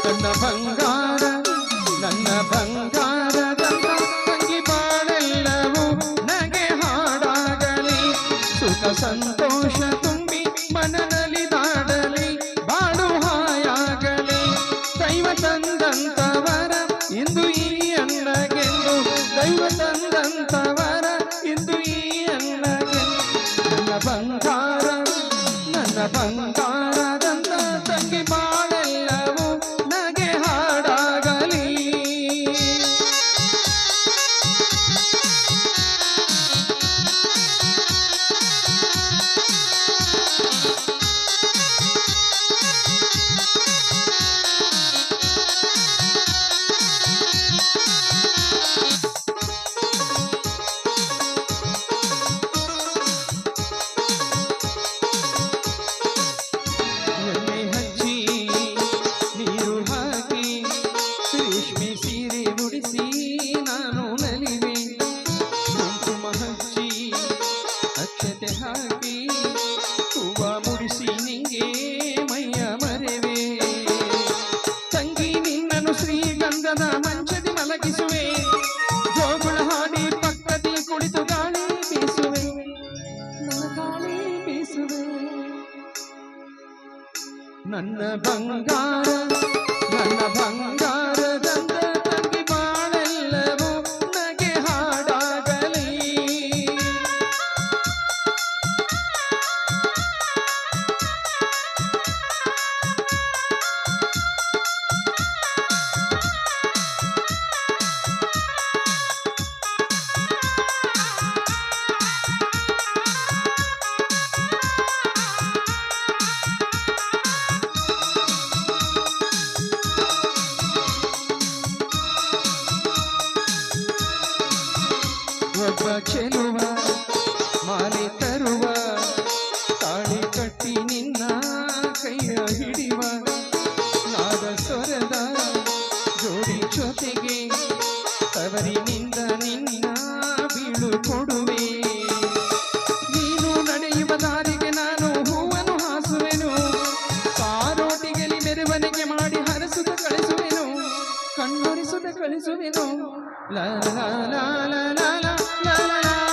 ನನ್ನ ಬಂಗಾರ ನನ್ನ ಬಂಗಾರದ ತಂಗಿ ಬಾಳೆಲ್ಲವೂ ನಗೆ ಹಾಡಾಗಲಿ ಸುಖ ಸಂತೋಷ ತುಂಬಿ ಮನದಲ್ಲಿ ದಾಡಲಿ ಬಾಳು ಹಾಯಾಗಲಿ ದೈವ ತಂದಂತವರ ಇಂದು ಈ ಅನ್ನಗೆಂದು ದೈವ ತಂದಂತವರ ಇಂದು ಈ ಅನ್ನಗೆಂದು ನನ್ನ ಬಂಗಾರದಂತ ತಂಗಿ ಬಾಳೆಲ್ಲವೂ ನಗೆ ಹಾಡಾಗಲಿ ಹಾಕಿ ಹೂವ ಮುಡಿಸಿ ನಿಂಗೆ ಮೈಯ ಮರೆವೆ ತಂಗಿ ನಿನ್ನನು ಶ್ರೀಗಂಧದ ಮಂಚದಿ ಮಲಗಿಸುವೆ ಜೋಗುಳ ಹಾಡಿ ಪಕ್ಕದಿ ಕುಳಿತು ಗಾಳಿ ಬೀಸುವೆ ನನ್ನ ಬಂಗಾರದಂತ ತಂಗಿ ಬಾಳೆಲ್ಲವೂ ನಗೆ ಹಾಡಾಗಲಿ ಒಬ್ಬ ಚೆಲುವ ಮಾಲೆ ತರುವ ತಾಳಿ ಕಟ್ಟಿ ನಿನ್ನ ಕೈಯ ಹಿಡಿವ ನಾದ ಸ್ವರದ ಜೋಡಿ ಜೊತೆಗೆ ತವರಿನಿಂದ ನಿನ್ನ ಬೀಳು ಕೊಡುವೆ ನೀನು ನಡೆಯುವ ದಾರಿಗೆ ನಾನು ಹೂವನ್ನು ಹಾಸುವೆನು ಸಾರೋಟಿಗೆಲಿ ಮೆರವಣಿಗೆ ಮಾಡಿ ಹರಸುತ್ತ ಕಳಿಸುವೆನು ಕಣ್ಣೊರಿಸುತ್ತ ಕಳಿಸುವೆನು la la la la la la la la